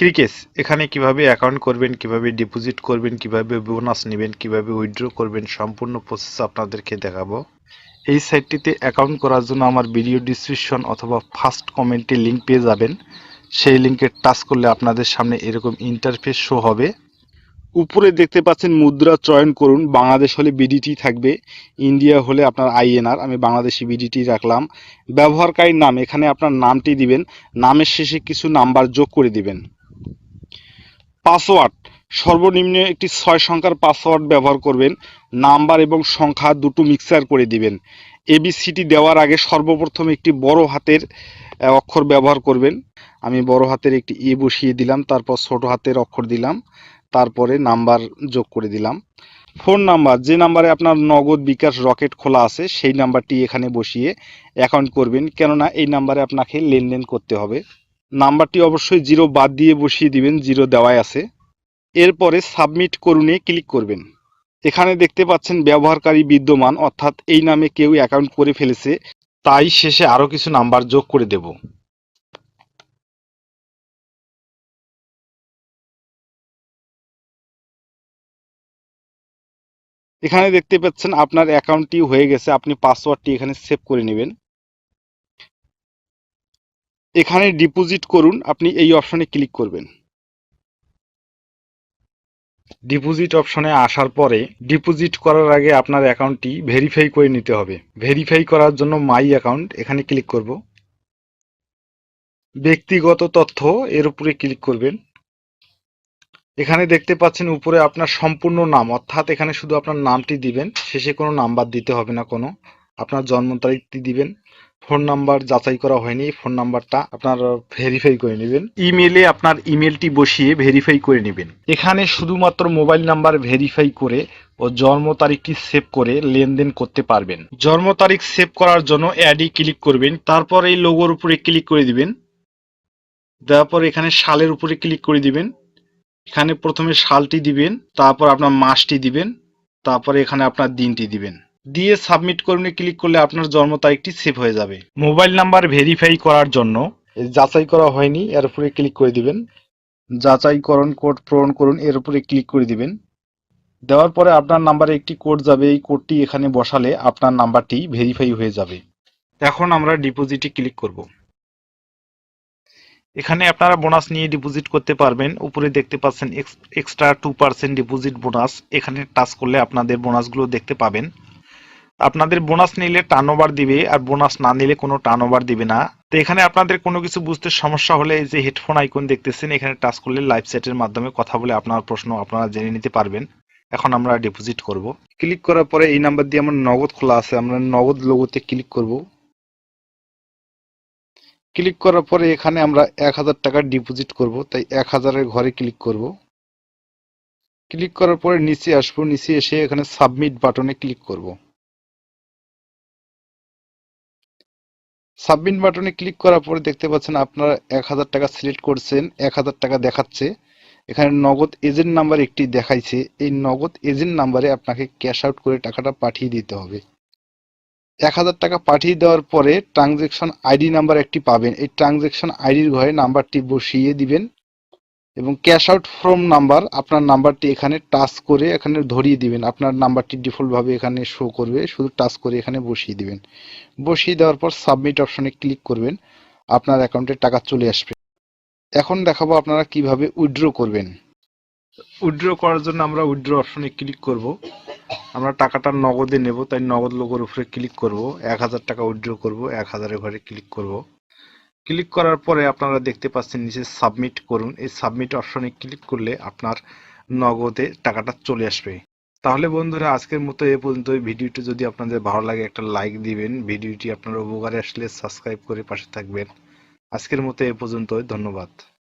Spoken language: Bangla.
ক্রিকেস এখানে কিভাবে অ্যাকাউন্ট করবেন, কিভাবে ডিপোজিট করবেন, কিভাবে বোনাস নেবেন, কিভাবে উইথড্র করবেন, সম্পূর্ণ প্রসেস আপনাদেরকে দেখাবো। এই সাইটটিতে অ্যাকাউন্ট করার জন্য আমার ভিডিও ডিসক্রিপশন অথবা ফার্স্ট কমেন্টে লিঙ্ক পেয়ে যাবেন। সেই লিঙ্কে টাচ করলে আপনাদের সামনে এরকম ইন্টারফেস শো হবে। উপরে দেখতে পাচ্ছেন মুদ্রা চয়ন করুন। বাংলাদেশ হলে বিডিটি থাকবে, ইন্ডিয়া হলে আপনার আইএনআর। আমি বাংলাদেশি বিডিটি রাখলাম। ব্যবহারকারীর নাম, এখানে আপনার নামটি দিবেন, নামের শেষে কিছু নাম্বার যোগ করে দিবেন। পাসওয়ার্ড, সর্বনিম্ন একটি 6 সংখ্যার পাসওয়ার্ড ব্যবহার করবেন। নাম্বার এবং সংখ্যা দুটো মিক্সার করে দিবেন। এবিসিডি দেওয়ার আগে সর্বপ্রথম একটি বড় হাতের অক্ষর ব্যবহার করবেন। আমি বড় হাতের একটি ই বসিয়ে দিলাম, তারপর ছোট হাতের অক্ষর দিলাম, তারপরে নাম্বার যোগ করে দিলাম। ফোন নাম্বার, যে নাম্বারে আপনার নগদ, বিকাশ, রকেট খোলা আছে সেই নাম্বারটি এখানে বসিয়ে অ্যাকাউন্ট করবেন, কেননা এই নাম্বারে আপনাকে লেনদেন করতে হবে। নাম্বারটি অবশ্যই 0 বাদ দিয়ে বসিয়ে দিবেন, 0 দেওয়াই আছে। এরপরে সাবমিট করুনে ক্লিক করবেন। এখানে দেখতে পাচ্ছেন ব্যবহারকারী বিদ্যমান, অর্থাৎ এই নামে কেউ অ্যাকাউন্ট করে ফেলেছে, তাই শেষে আরো কিছু নাম্বার যোগ করে দেব। এখানে দেখতে পাচ্ছেন আপনার অ্যাকাউন্টটি হয়ে গেছে। আপনি পাসওয়ার্ডটি এখানে সেভ করে নেবেন। এখানে ডিপোজিট করুন, আপনি এই অপশনে ক্লিক করবেন। ডিপোজিট অপশনে আসার পরে ডিপোজিট করার আগে আপনার অ্যাকাউন্টটি ভেরিফাই করে নিতে হবে। ভেরিফাই করার জন্য মাই অ্যাকাউন্ট এখানে ক্লিক করব। ব্যক্তিগত তথ্য এর উপরে ক্লিক করবেন। এখানে দেখতে পাচ্ছেন উপরে আপনার সম্পূর্ণ নাম, অর্থাৎ এখানে শুধু আপনার নামটি দিবেন, শেষে কোনো নাম্বার দিতে হবে না কোনো। আপনার জন্ম তারিখটি দিবেন। ফোন নাম্বার যাচাই করা হয়নি, ফোন নাম্বারটা আপনার ভেরিফাই করে নেবেন। ইমেলে আপনার ইমেলটি বসিয়ে ভেরিফাই করে নেবেন। এখানে শুধুমাত্র মোবাইল নাম্বার ভেরিফাই করে ও জন্ম তারিখটি সেভ করে লেনদেন করতে পারবেন। জন্ম তারিখ সেভ করার জন্য অ্যাডে ক্লিক করবেন, তারপর এই লোগোর উপরে ক্লিক করে দিবেন। দেওয়ার পর এখানে সালের উপরে ক্লিক করে দিবেন। এখানে প্রথমে সালটি দিবেন, তারপর আপনার মাসটি দিবেন, তারপরে এখানে আপনার দিনটি দিবেন। দিয়ে সাবমিট করুন ক্লিক করলে আপনার জন্ম তারিখটি সেভ হয়ে যাবে। মোবাইল নাম্বার ভেরিফাই করার জন্য যাচাই করা হয়নি এর উপরে ক্লিক করে দিবেন। যাচাইকরণ কোড পূরণ করুন এর উপরে ক্লিক করে দিবেন। দেওয়ার পরে আপনার নাম্বারে একটি কোড যাবে, এই কোডটি এখানে বসালে আপনার নাম্বারটি ভেরিফাই হয়ে যাবে। এখন আমরা ডিপোজিটে ক্লিক করব। এখানে আপনারা বোনাস নিয়ে ডিপোজিট করতে পারবেন। উপরে দেখতে পাচ্ছেন এক্সট্রা 2% ডিপোজিট বোনাস। এখানে টাচ করলে আপনাদের বোনাসগুলো দেখতে পাবেন। আপনাদের বোনাস নিলে টার্নওভার দিবে, আর বোনাস না নিলে কোনো টার্নওভার দিবে না। তো এখানে আপনাদের কোনো কিছু বুঝতে সমস্যা হলে এই যে হেডফোন আইকন দেখতেছেন, এখানে টাচ করলে লাইভ চ্যাটের মাধ্যমে কথা বলে আপনার প্রশ্ন আপনারা জেনে নিতে পারবেন। এখন আমরা ডিপোজিট করব। ক্লিক করার পরে এই নাম্বার দিয়ে আমার নগদ খোলা আছে, আমরা নগদ লোগোতে ক্লিক করব। ক্লিক করার পরে এখানে আমরা 1000 টাকা ডিপোজিট করব, তাই 1000-এর ঘরে ক্লিক করব। ক্লিক করার পরে নিচে আসবো, নিচে এসে এখানে সাবমিট বাটনে ক্লিক করব। সাবমিট বাটনে ক্লিক করার পরে দেখতে পাচ্ছেন আপনারা 1000 টাকা সিলেক্ট করছেন, 1000 টাকা দেখাচ্ছে। এখানে নগদ এজেন্ট নাম্বার একটি দেখাইছে, এই নগদ এজেন্ট নাম্বারে আপনাকে ক্যাশ আউট করে টাকাটা পাঠিয়ে দিতে হবে। 1000 টাকা পাঠিয়ে দেওয়ার পরে ট্রানজ্যাকশন আইডি নাম্বার একটি পাবেন, এই ট্রানজ্যাকশন আইডির ঘরে নাম্বারটি বসিয়ে দিবেন এবং ক্যাশ আউট ফ্রম নাম্বার, আপনার নাম্বারটি এখানে টাচ করে এখানে ধরিয়ে দিবেন। আপনার নাম্বারটি ডিফল্টভাবে এখানে শো করবে, শুধু টাচ করে এখানে বসিয়ে দিবেন। বসিয়ে দেওয়ার পর সাবমিট অপশনে ক্লিক করবেন, আপনার অ্যাকাউন্টে টাকা চলে আসবে। এখন দেখাবো আপনারা কিভাবে উইথড্র করবেন। উইথড্র করার জন্য আমরা উইথড্র অপশনে ক্লিক করব। আমরা টাকাটা নগদে নেব, তাই নগদ লোগোর উপরে ক্লিক করব। 1000 টাকা উইথড্র করব, 1000-এর ঘরে ক্লিক করব। ক্লিক করার পরে আপনারা দেখতে পাচ্ছেন নিচে সাবমিট করুন, এই সাবমিট অপশনে ক্লিক করলে আপনার নগদে টাকাটা চলে আসবে। তাহলে বন্ধুরা আজকের মতো এ পর্যন্ত। ভিডিওটি যদি আপনাদের ভালো লাগে একটা লাইক দিবেন, ভিডিওটি আপনার উপকারে আসলে সাবস্ক্রাইব করে পাশে থাকবেন। আজকের মতো এ পর্যন্ত, ধন্যবাদ।